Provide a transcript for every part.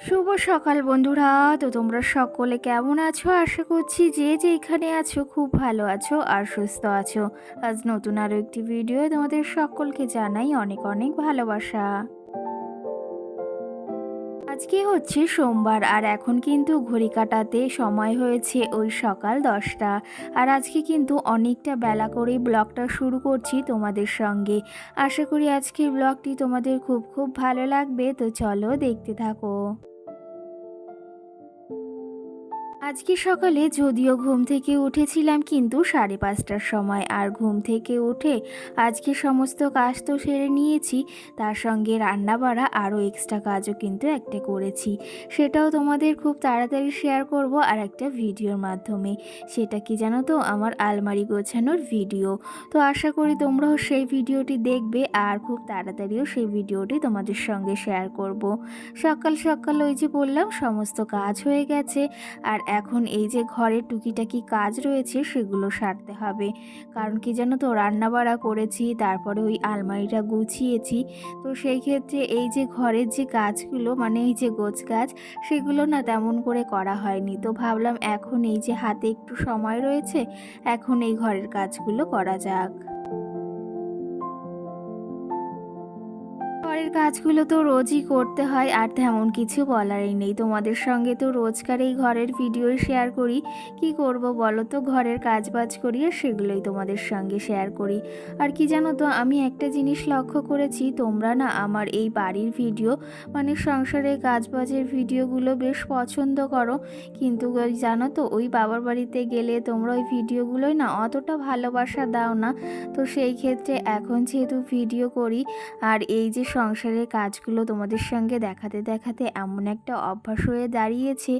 শুভ সকাল বন্ধুরা। তো তোমরা সকলে কেমন আছো? আশা করছি যে যেখানে আছো খুব ভালো আছো আর সুস্থ আছো। আজ নতুন আরও একটি ভিডিও তোমাদের সকলকে জানাই অনেক অনেক ভালোবাসা। আজকে হচ্ছে সোমবার আর এখন কিন্তু ঘড়ি কাটাতে সময় হয়েছে ওই সকাল 10টা। আর আজকে কিন্তু অনেকটা বেলা করেই ব্লগটা শুরু করছি তোমাদের সঙ্গে। আশা করি আজকের ব্লগটি তোমাদের খুব খুব ভালো লাগবে, তো চলো দেখতে থাকো। আজকে সকালে যদিও ঘুম থেকে উঠেছিলাম কিন্তু 5:30টার সময়, আর ঘুম থেকে উঠে আজকে সমস্ত কাজ তো সেরে নিয়েছি, তার সঙ্গে রান্না বাড়া আরও এক্সট্রা কাজও কিন্তু একটা করেছি। সেটাও তোমাদের খুব তাড়াতাড়ি শেয়ার করব আর একটা ভিডিওর মাধ্যমে। সেটা কি জানো তো, আমার আলমারি গোছানোর ভিডিও। তো আশা করি তোমরাও সেই ভিডিওটি দেখবে আর খুব তাড়াতাড়িও সেই ভিডিওটি তোমাদের সঙ্গে শেয়ার করব। সকাল সকাল ওই যে বললাম সমস্ত কাজ হয়ে গেছে, আর এখন এই যে ঘরের টুকিটাকি কাজ রয়েছে সেগুলো সারতে হবে। কারণ কি জানো তো, রান্নাবাড়া করেছি, তারপরে ওই আলমারিটা গুছিয়েছি। তো সেই ক্ষেত্রে এই যে ঘরের যে কাজগুলো মানে এই যে গোছগাছ, সেগুলো না তেমন করে করা হয়নি। তো ভাবলাম এখন এই যে হাতে একটু সময় রয়েছে, এখন এই ঘরের কাজগুলো করা যাক। ঘরের কাজগুলো তো রোজই করতে হয় আর তেমন কিছু বলারই নেই। তোমাদের সঙ্গে তো রোজকার এই ঘরের ভিডিওই শেয়ার করি। কি করব বলো তো, ঘরের কাজবাজ করি আর সেগুলোই তোমাদের সঙ্গে শেয়ার করি। আর কি জানো তো, আমি একটা জিনিস লক্ষ্য করেছি, তোমরা না আমার এই বাড়ির ভিডিও মানে সংসারের কাজবাজের ভিডিওগুলো বেশ পছন্দ করো, কিন্তু ওই জানো তো ওই বাবার বাড়িতে গেলে তোমরা ওই ভিডিওগুলোই না অতটা ভালোবাসা দাও না। তো সেই ক্ষেত্রে এখন যেহেতু ভিডিও করি আর এই যে সংসারের কাজগুলো তোমাদের সঙ্গে দেখাতে দেখাতে এমন একটা অভ্যাস হয়ে দাঁড়িয়েছে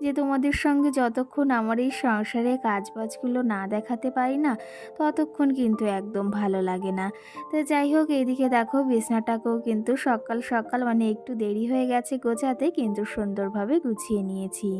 যে তোমাদের সঙ্গে যতক্ষণ আমার এই সংসারের কাজবাজগুলো না দেখাতে পারি না, ততক্ষণ কিন্তু একদম ভালো লাগে না। তো যাই হোক, এইদিকে দেখো বিছনাটাকেও কিন্তু সকাল সকাল মানে একটু দেরি হয়ে গেছে গোছাতে, কিন্তু সুন্দরভাবে গুছিয়ে নিয়েছি।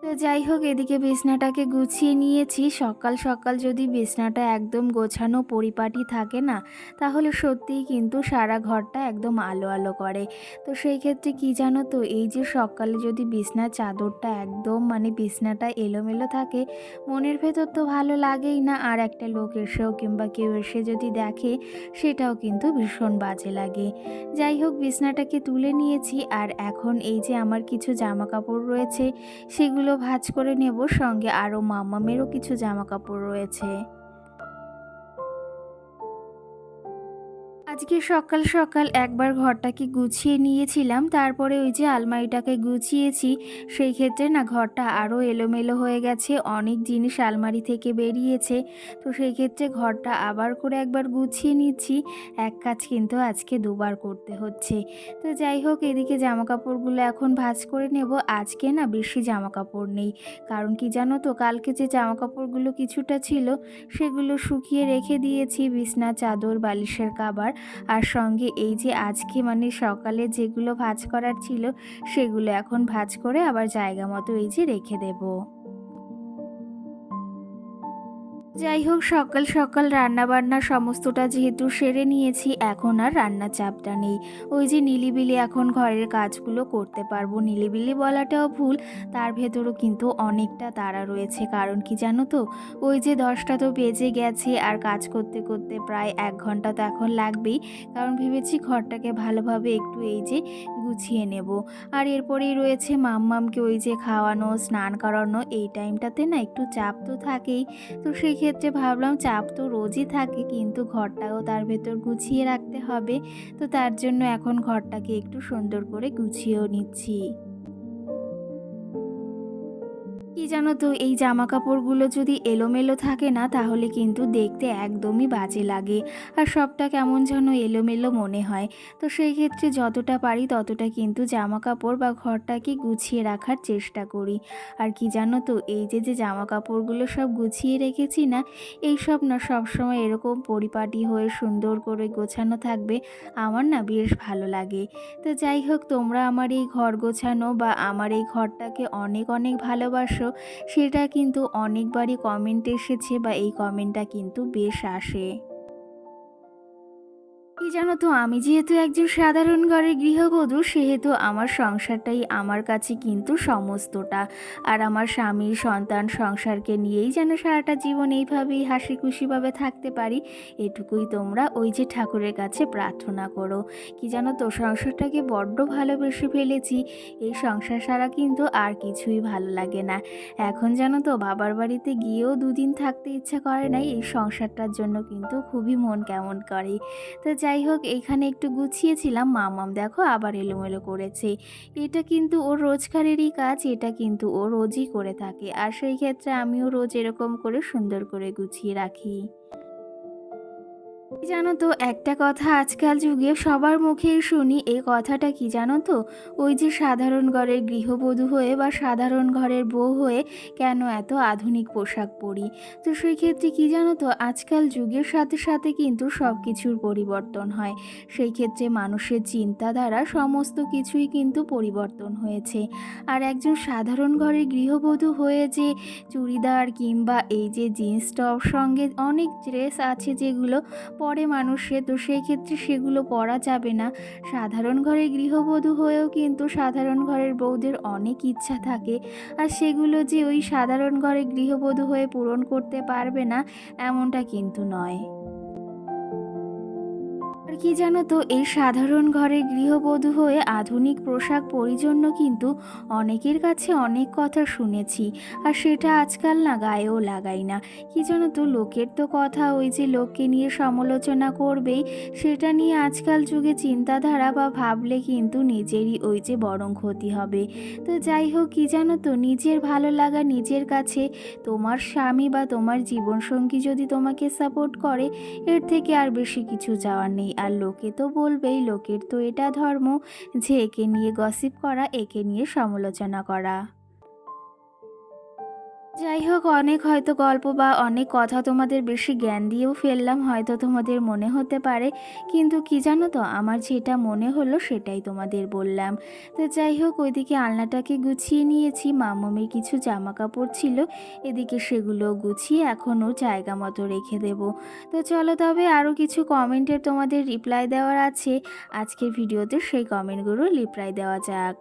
তো যাই হোক, এদিকে বিছনাটাকে গুছিয়ে নিয়েছি। সকাল সকাল যদি বিছনাটা একদম গোছানো পরিপাটি থাকে না, তাহলে সত্যিই কিন্তু সারা ঘরটা একদম আলো আলো করে। তো সেই ক্ষেত্রে কি জানো তো, এই যে সকালে যদি বিছনার চাদরটা একদম মানে বিছনাটা এলোমেলো থাকে, মনের ভেতর তো ভালো লাগেই না, আর একটা লোক এসেও কিংবা কেউ এসে যদি দেখে, সেটাও কিন্তু ভীষণ বাজে লাগে। যাই হোক, বিছনাটাকে তুলে নিয়েছি আর এখন এই যে আমার কিছু জামা কাপড় রয়েছে সেগুলো ভাঁজ করে নেব, সঙ্গে আরও মাম্মামেরও কিছু জামা কাপড় রয়েছে। আজকে সকাল সকাল একবার ঘরটাকে গুছিয়ে নিয়েছিলাম, তারপরে ওই যে আলমারিটাকে গুছিয়েছি। সেই ক্ষেত্রে না ঘরটা আরও এলোমেলো হয়ে গেছে, অনেক জিনিস আলমারি থেকে বেরিয়েছে। তো সেই ক্ষেত্রে ঘরটা আবার করে একবার গুছিয়ে নিচ্ছি। এক কাজ কিন্তু আজকে দুবার করতে হচ্ছে। তো যাই হোক, এদিকে জামা কাপড়গুলো এখন ভাঁজ করে নেব। আজকে না বেশি জামা কাপড় নেই, কারণ কি জানো তো, কালকে যে জামা কাপড়গুলো কিছুটা ছিল সেগুলো শুকিয়ে রেখে দিয়েছি, বিছনা চাদর বালিশের কাভার। আর সঙ্গে এই যে আজকে মানে সকালে যেগুলো ভাঁজ করার ছিল সেগুলো এখন ভাঁজ করে আবার জায়গা মতো এই যে রেখে দেব। যাই হোক, সকাল সকাল রান্নাবান্না সমস্তটা যেহেতু সেরে নিয়েছি, এখন আর রান্নার চাপটা নেই। ওই যে নিলিবিলি এখন ঘরের কাজগুলো করতে পারবো। নিলিবিলি বলাটাও ভুল, তার ভেতরও কিন্তু অনেকটা তাড়া রয়েছে। কারণ কি জানো তো, ওই যে 10টা তো বেজে গেছে আর কাজ করতে করতে প্রায় 1 ঘন্টা তো এখন লাগবেই। কারণ ভেবেছি ঘরটাকে ভালোভাবে একটু এই যে গুছিয়ে নেব। আর এরপরেই রয়েছে মাম্মামকে ওই যে খাওয়ানো, স্নান করানো, এই টাইমটাতে না একটু চাপ তো থাকেই। তো সেই ক্ষেত্রে ভাবলাম চাপ তো রোজই থাকে, কিন্তু ঘরটাও তার ভেতর গুছিয়ে রাখতে হবে। তো তার জন্য এখন ঘরটাকে একটু সুন্দর করে গুছিয়েও নিচ্ছি। কি জানো তো, এই জামা কাপড়গুলো যদি এলোমেলো থাকে না তাহলে কিন্তু দেখতে একদমই বাজে লাগে, আর সবটা কেমন যেন এলোমেলো মনে হয়। তো সেই ক্ষেত্রে যতটা পারি ততটা কিন্তু জামা কাপড় বা ঘরটাকে গুছিয়ে রাখার চেষ্টা করি। আর কি জানো তো, এই যে যে জামা কাপড়গুলো সব গুছিয়ে রেখেছি না, এই সব না সবসময় এরকম পরিপাটি হয়ে সুন্দর করে গোছানো থাকবে, আমার না বেশ ভালো লাগে। তো যাই হোক, তোমরা আমার এই ঘর গোছানো বা আমার এই ঘরটাকে অনেক অনেক ভালোবাসো, সেটা কিন্তু অনেকবারই কমেন্ট এসেছে বা এই কমেন্টটা কিন্তু বেশ আসে। কি জানো তো, আমি যেহেতু একজন সাধারণ ঘরের গৃহবধূ, সেহেতু আমার সংসারটাই আমার কাছে কিন্তু সমস্তটা। আর আমার স্বামী সন্তান সংসারকে নিয়েই যেন সারাটা জীবন এইভাবেই হাসি খুশিভাবে থাকতে পারি, এটুকুই তোমরা ওই যে ঠাকুরের কাছে প্রার্থনা করো। কি জানো তো, সংসারটাকে বড্ড ভালোবেসে ফেলেছি, এই সংসার ছাড়া কিন্তু আর কিছুই ভালো লাগে না। এখন জানো তো, বাবার বাড়িতে গিয়েও দুদিন থাকতে ইচ্ছা করে নাই, এই সংসারটার জন্য কিন্তু খুবই মন কেমন করে। তো যাই হোক, এইখানে একটু গুছিয়েছিলাম, মামাম দেখো আবার এলোমেলো করেছে। এটা কিন্তু ওর রোজগারেরই কাজ, এটা কিন্তু ও রোজই করে থাকে, আর সেই ক্ষেত্রে আমিও রোজ এরকম করে সুন্দর করে গুছিয়ে রাখি। জানো তো, একটা কথা আজকাল যুগে সবার মুখেই শুনি, এই কথাটা কি জানো তো, ওই যে সাধারণ ঘরের গৃহবধূ হয়ে বা সাধারণ ঘরের বউ হয়ে কেন এত আধুনিক পোশাক পরি। তো সেই ক্ষেত্রে কি জানো তো, আজকাল যুগের সাথে সাথে কিন্তু সব কিছুর পরিবর্তন হয়, সেই ক্ষেত্রে মানুষের চিন্তাধারা সমস্ত কিছুই কিন্তু পরিবর্তন হয়েছে। আর একজন সাধারণ ঘরের গৃহবধূ হয়ে যে চুড়িদার কিংবা এই যে জিন্স টপ সঙ্গে অনেক ড্রেস আছে যেগুলো পরে মানুষে, তো সেই ক্ষেত্রে সেগুলো পরা যাবে না। সাধারণ ঘরের গৃহবধূ হয়েও কিন্তু সাধারণ ঘরের বউদের অনেক ইচ্ছা থাকে, আর সেগুলো যে ওই সাধারণ ঘরের গৃহবধূ হয়ে পূরণ করতে পারবে না, এমনটা কিন্তু নয়। আর কি জানো তো, এই সাধারণ ঘরের গৃহবধূ হয়ে আধুনিক পোশাক পরিজন্য কিন্তু অনেকের কাছে অনেক কথা শুনেছি, আর সেটা আজকাল না গায়েও লাগাই না। কি জানো তো, লোকের তো কথা ওই যে লোককে নিয়ে সমালোচনা করবেই, সেটা নিয়ে আজকাল যুগে চিন্তাধারা বা ভাবলে কিন্তু নিজেরই ওই যে বরং ক্ষতি হবে। তো যাই হোক, কি জানো তো, নিজের ভালো লাগা নিজের কাছে, তোমার স্বামী বা তোমার জীবনসঙ্গী যদি তোমাকে সাপোর্ট করে, এর থেকে আর বেশি কিছু চাওয়ার নেই। আর লোকে তো বলবেই, লোকের তো এটা ধর্ম যে একে নিয়ে গসিপ করা, একে নিয়ে সমালোচনা করা। যাই হোক, অনেক হয়তো গল্প বা অনেক কথা তোমাদের বেশি জ্ঞান দিয়েও ফেললাম, হয়তো তোমাদের মনে হতে পারে, কিন্তু কি জানো তো, আমার যেটা মনে হলো সেটাই তোমাদের বললাম। তো যাই হোক, ওইদিকে আলনাটাকে গুছিয়ে নিয়েছি, মামামের কিছু জামা কাপড় ছিল, এদিকে সেগুলো গুছিয়ে এখনও জায়গা মতো রেখে দেব। তো চলো তবে, আরও কিছু কমেন্টের তোমাদের রিপ্লাই দেওয়ার আছে, আজকের ভিডিওতে সেই কমেন্টগুলো রিপ্লাই দেওয়া যাক।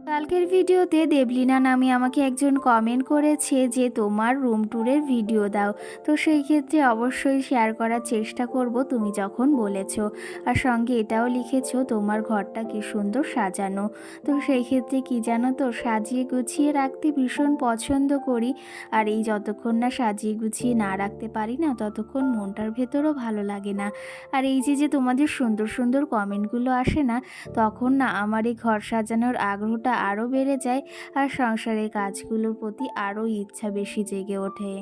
কালকের ভিডিওতে দেবলীনা নামে আমাকে একজন কমেন্ট করেছে যে তোমার রুম ট্যুরের ভিডিও দাও, তো সেই ক্ষেত্রে অবশ্যই শেয়ার করার চেষ্টা করব তুমি যখন বলেছো। আর সঙ্গে এটাও লিখেছো তোমার ঘরটা কি সুন্দর সাজানো। তো সেই ক্ষেত্রে কি জানো তো, সাজিয়ে গুছিয়ে রাখতে ভীষণ পছন্দ করি, আর এই যতক্ষণ না সাজিয়ে গুছিয়ে না রাখতে পারি না, ততক্ষণ মনটার ভেতরও ভালো লাগে না। আর এই যে যে তোমাদের সুন্দর সুন্দর কমেন্টগুলো আসে না, তখন না আমার এই ঘর সাজানোর আগ্রহটা আরও বেড়ে যায়, আর সংসারের কাজগুলোর প্রতি আরও ইচ্ছা বেশি জেগে ওঠে।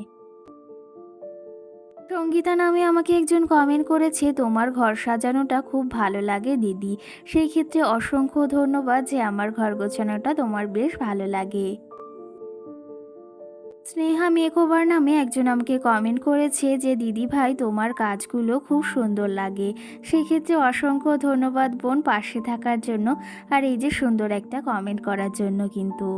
সঙ্গীতা নামে আমাকে একজন কমেন্ট করেছে তোমার ঘর সাজানোটা খুব ভালো লাগে দিদি, সেই ক্ষেত্রে অসংখ্য ধন্যবাদ যে আমার ঘর গোছানোটা তোমার বেশ ভালো লাগে। স্নেহা মেকওভার নামে একজন আমাকে কমেন্ট করেছে যে দিদি ভাই তোমার কাজগুলো খুব সুন্দর লাগে, সেক্ষেত্রে অসংখ্য ধন্যবাদ বোন পাশে থাকার জন্য, আর এই যে সুন্দর একটা কমেন্ট করার জন্য কিন্তু।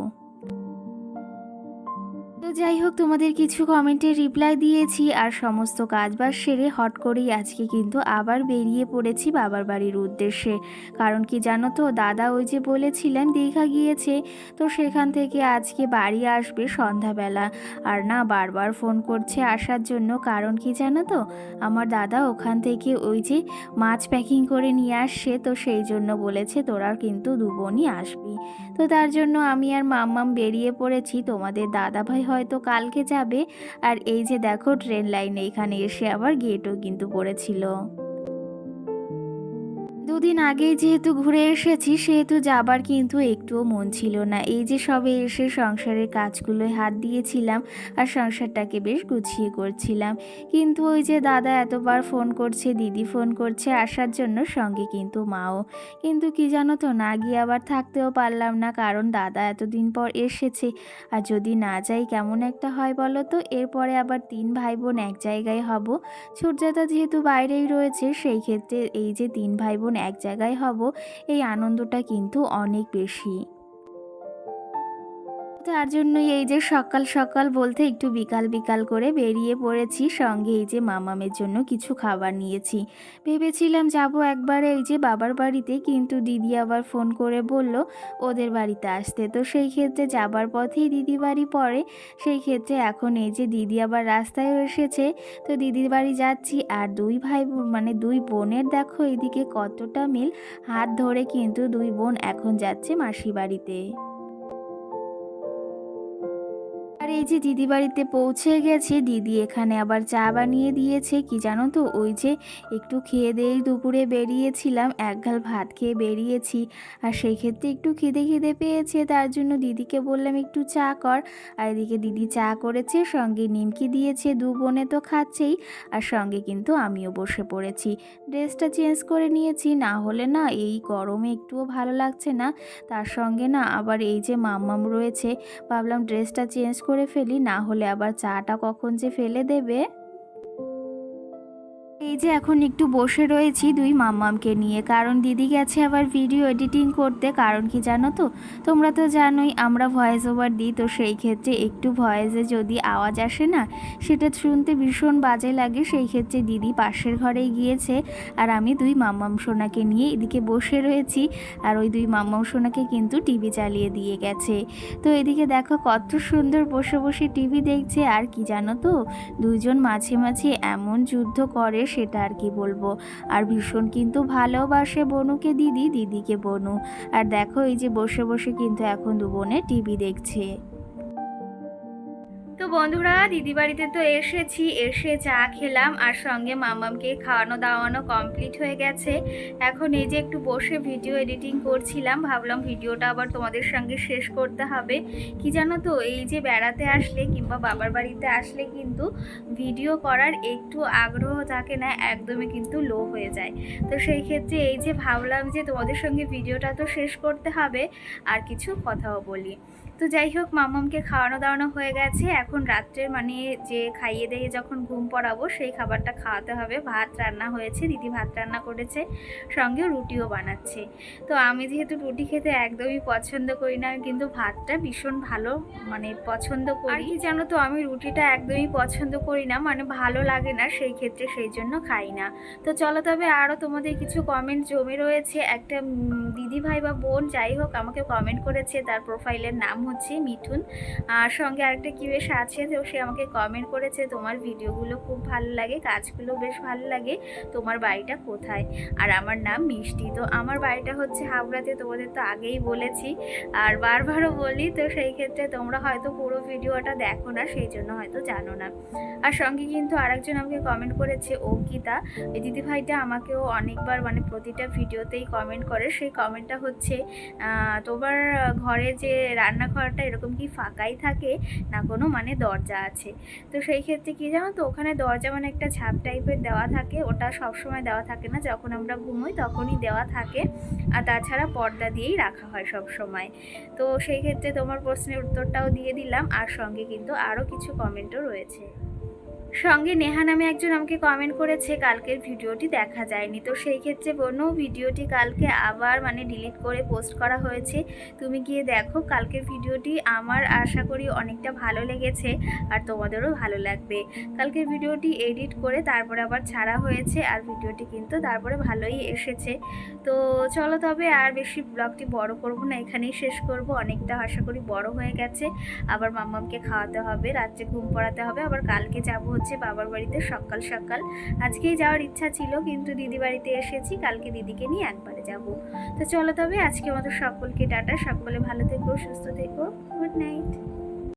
তো যাই হোক, তোমাদের কিছু কমেন্টের রিপ্লাই দিয়েছি, আর সমস্ত কাজবাজ সেরে হট করেই আজকে কিন্তু আবার বেরিয়ে পড়েছি বাবার বাড়ির উদ্দেশ্যে। কারণ কি জানো তো, দাদা ওই যে বলেছিলেন দীঘা গিয়েছে, তো সেখান থেকে আজকে বাড়ি আসবে সন্ধ্যাবেলা। আর না বারবার ফোন করছে আসার জন্য, কারণ কি জানো তো, আমার দাদা ওখান থেকে ওই যে মাছ প্যাকিং করে নিয়ে আসছে, তো সেই জন্য বলেছে তোরা কিন্তু দু বোনই আসবি। তো তার জন্য আমি আর মাম্মাম বেরিয়ে পড়েছি, তোমাদের দাদাভাই হয়তো কালকে যাবে। আর এই যে দেখো, ট্রেন লাইনে এখানে এসে আবার গেটও কিন্তু পড়েছিল। দুদিন আগেই যেহেতু ঘুরে এসেছি সেহেতু যাবার কিন্তু একটুও মন ছিল না। এই যে সবে এসে সংসারের কাজগুলোয় হাত দিয়েছিলাম আর সংসারটাকে বেশ গুছিয়ে করছিলাম, কিন্তু ওই যে দাদা এতবার ফোন করছে, দিদি ফোন করছে আসার জন্য, সঙ্গে কিন্তু মাও। কিন্তু কি জানো তো, না গিয়ে আবার থাকতেও পারলাম না, কারণ দাদা এতদিন পর এসেছে। আর যদি না যাই কেমন একটা হয় বলো তো। এরপরে আবার 3 ভাই বোন এক জায়গায় হব। সূর্যাদা যেহেতু বাইরেই রয়েছে, সেই ক্ষেত্রে এই যে 3 ভাই বোন এক জায়গায় হব, এই আনন্দটা কিন্তু অনেক বেশি। তার জন্যই এই যে সকাল সকাল বলতে একটু বিকাল বিকাল করে বেরিয়ে পড়েছি। সঙ্গে এই যে মামামের জন্য কিছু খাবার নিয়েছি। ভেবেছিলাম যাব একবারে এই যে বাবার বাড়িতে, কিন্তু দিদি আবার ফোন করে বলল ওদের বাড়িতে আসতে। তো সেই ক্ষেত্রে যাবার পথেই দিদি বাড়ি পড়ে। সেই ক্ষেত্রে এখন এই যে দিদি আবার রাস্তায় এসেছে, তো দিদির বাড়ি যাচ্ছি। আর 2 ভাই মানে 2 বোনের দেখো এদিকে কতটা মিল, হাত ধরে কিন্তু 2 বোন এখন যাচ্ছে মাসি বাড়িতে। আর এই যে দিদি বাড়িতে পৌঁছে গেছে, দিদি এখানে আবার চা বানিয়ে দিয়েছে। কি জানো তো, ওই যে একটু খেয়ে দিয়েই দুপুরে বেরিয়েছিলাম, এক গাল ভাত খেয়ে বেরিয়েছি। আর সেই ক্ষেত্রে একটু খিদে খিদে পেয়েছে, তার জন্য দিদিকে বললাম একটু চা কর। আর এদিকে দিদি চা করেছে, সঙ্গে নিমকি দিয়েছে, 2 বোনে তো খাচ্ছেই। আর সঙ্গে কিন্তু আমিও বসে পড়েছি। ড্রেসটা চেঞ্জ করে নিয়েছি, না হলে না এই গরমে একটুও ভালো লাগছে না। তার সঙ্গে না আবার এই যে মাম্মাম রয়েছে, ভাবলাম ড্রেসটা চেঞ্জ করে ফেলি, না হলে আবার চাটা কখন যে ফেলে দেবে। এই যে এখন একটু বসে রয়েছি 2 মাম্মামকে নিয়ে, কারণ দিদি গেছে আবার ভিডিও এডিটিং করতে। কারণ কি জানো তো, তোমরা তো জানোই আমরা ভয়েস ওভার দিই, তো সেই ক্ষেত্রে একটু ভয়েসে যদি আওয়াজ আসে না, সেটা শুনতে ভীষণ বাজে লাগে। সেই ক্ষেত্রে দিদি পাশের ঘরেই গিয়েছে, আর আমি 2 মাম্মাম সোনাকে নিয়ে এদিকে বসে রয়েছি। আর ওই 2 মাম্মাম সোনাকে কিন্তু টিভি চালিয়ে দিয়ে গেছে। তো এদিকে দেখো কত সুন্দর বসে বসে টিভি দেখছে। আর কি জানো তো, 2 জন মাঝে মাঝে এমন যুদ্ধ করে সেটা আর কি বলবো। আর ভীষণ কিন্তু ভালোবাসে বনুকে দিদি, দিদিকে বনু। আর দেখো এই যে বসে বসে কিন্তু এখন 2 বোনে টিভি দেখছে। তো বন্ধুরা, দিদি বাড়িতে তো এসেছি, এসে চা খেলাম আর সঙ্গে মামামকে খাওয়ানো দাওয়ানো কমপ্লিট হয়ে গেছে। এখন এই যে একটু বসে ভিডিও এডিটিং করছিলাম, ভাবলাম ভিডিওটা আবার তোমাদের সঙ্গে শেষ করতে হবে। কি জানো তো, এই যে বেড়াতে আসলে কিংবা বাবার বাড়িতে আসলে কিন্তু ভিডিও করার একটু আগ্রহ থাকে না, একদমই কিন্তু লো হয়ে যায়। তো সেই ক্ষেত্রে এই যে ভাবলাম যে তোমাদের সঙ্গে ভিডিওটা তো শেষ করতে হবে, আর কিছু কথাও বলি। তো যাই হোক, মামামকে খাওয়ানো দাওয়ানো হয়ে গেছে। এখন রাত্রের মানে যে খাইয়ে দিয়ে যখন ঘুম পড়াবো সেই খাবারটা খাওয়াতে হবে। ভাত রান্না হয়েছে, দিদি ভাত রান্না করেছে, সঙ্গে রুটিও বানাচ্ছে। তো আমি যেহেতু রুটি খেতে একদমই পছন্দ করি না, কিন্তু ভাতটা ভীষণ ভালো মানে পছন্দ করি। আর কি জানো তো, আমি রুটিটা একদমই পছন্দ করি না, মানে ভালো লাগে না, সেই ক্ষেত্রে সেই জন্য খাই না। তো চলো তবে আরও তোমাদের কিছু কমেন্ট জমে রয়েছে। একটা দিদি ভাই বা বোন যাই হোক আমাকে কমেন্ট করেছে, তার প্রোফাইলের নাম হচ্ছে মিঠুন। আর সঙ্গে আরেকটা কি বেশ আছে, তো সে আমাকে কমেন্ট করেছে তোমার ভিডিওগুলো খুব ভালো লাগে, কাজগুলো বেশ ভালো লাগে, তোমার বাড়িটা কোথায়? আর আমার নাম মিষ্টি। তো আমার বাড়িটা হচ্ছে হাওড়াতে, তোমাদের তো আগেই বলেছি আর বারবারও বলি। তো সেই ক্ষেত্রে তোমরা হয়তো পুরো ভিডিওটা দেখো না, সেই জন্য হয়তো জানো না। আর সঙ্গে কিন্তু আরেকজন আমাকে কমেন্ট করেছে অঙ্কিতা, এই দিদিভাইটা আমাকেও অনেকবার মানে প্রতিটা ভিডিওতেই কমেন্ট করে। সেই কমেন্টটা হচ্ছে তোমার ঘরে যে রান্নাঘরটা এরকম কি ফাঁকাই থাকে না কোনো মানে দরজা আছে? তো সেই ক্ষেত্রে কি জানো তো, ওখানে দরজা মানে একটা ঝাপ টাইপের দেওয়া থাকে, ওটা সবসময় দেওয়া থাকে না, যখন আমরা ঘুমোই তখনই দেওয়া থাকে। আর তাছাড়া পর্দা দিয়েই রাখা হয় সব সময়। তো সেই ক্ষেত্রে তোমার প্রশ্নের উত্তরটাও দিয়ে দিলাম, আর সঙ্গে কিন্তু আরও কিছু কমেন্টও রয়েছে। সঙ্গে নেহা নামে একজন আমাকে কমেন্ট করেছে কালকের ভিডিওটি দেখা যায়নি। তো সেই ক্ষেত্রে বলুন, ভিডিওটি কালকে আবার মানে ডিলিট করে পোস্ট করা হয়েছে, তুমি গিয়ে দেখো কালকের ভিডিওটি। আমার আশা করি অনেকটা ভালো লেগেছে আর তোমাদেরও ভালো লাগবে। কালকের ভিডিওটি এডিট করে তারপরে আবার ছাড়া হয়েছে, আর ভিডিওটি কিন্তু তারপরে ভালোই এসেছে। তো চলো তবে আর বেশি ব্লগটি বড় করব না, এখানেই শেষ করব। অনেকটা আশা করি বড় হয়ে গেছে, আবার মাম্মামকে খাওয়াতে হবে, রাত্রে ঘুম পড়াতে হবে, আবার কালকে যাবো হচ্ছে বাবার বাড়িতে সকাল সকাল। আজকেই যাওয়ার ইচ্ছা ছিল, কিন্তু দিদি বাড়িতে এসেছি, কালকে দিদিকে নিয়ে একবারে যাব। তো চলো তবে আজকে মতো সকলকে টাটা, সকলে ভালো থেকো, সুস্থ থেকো, গুড নাইট।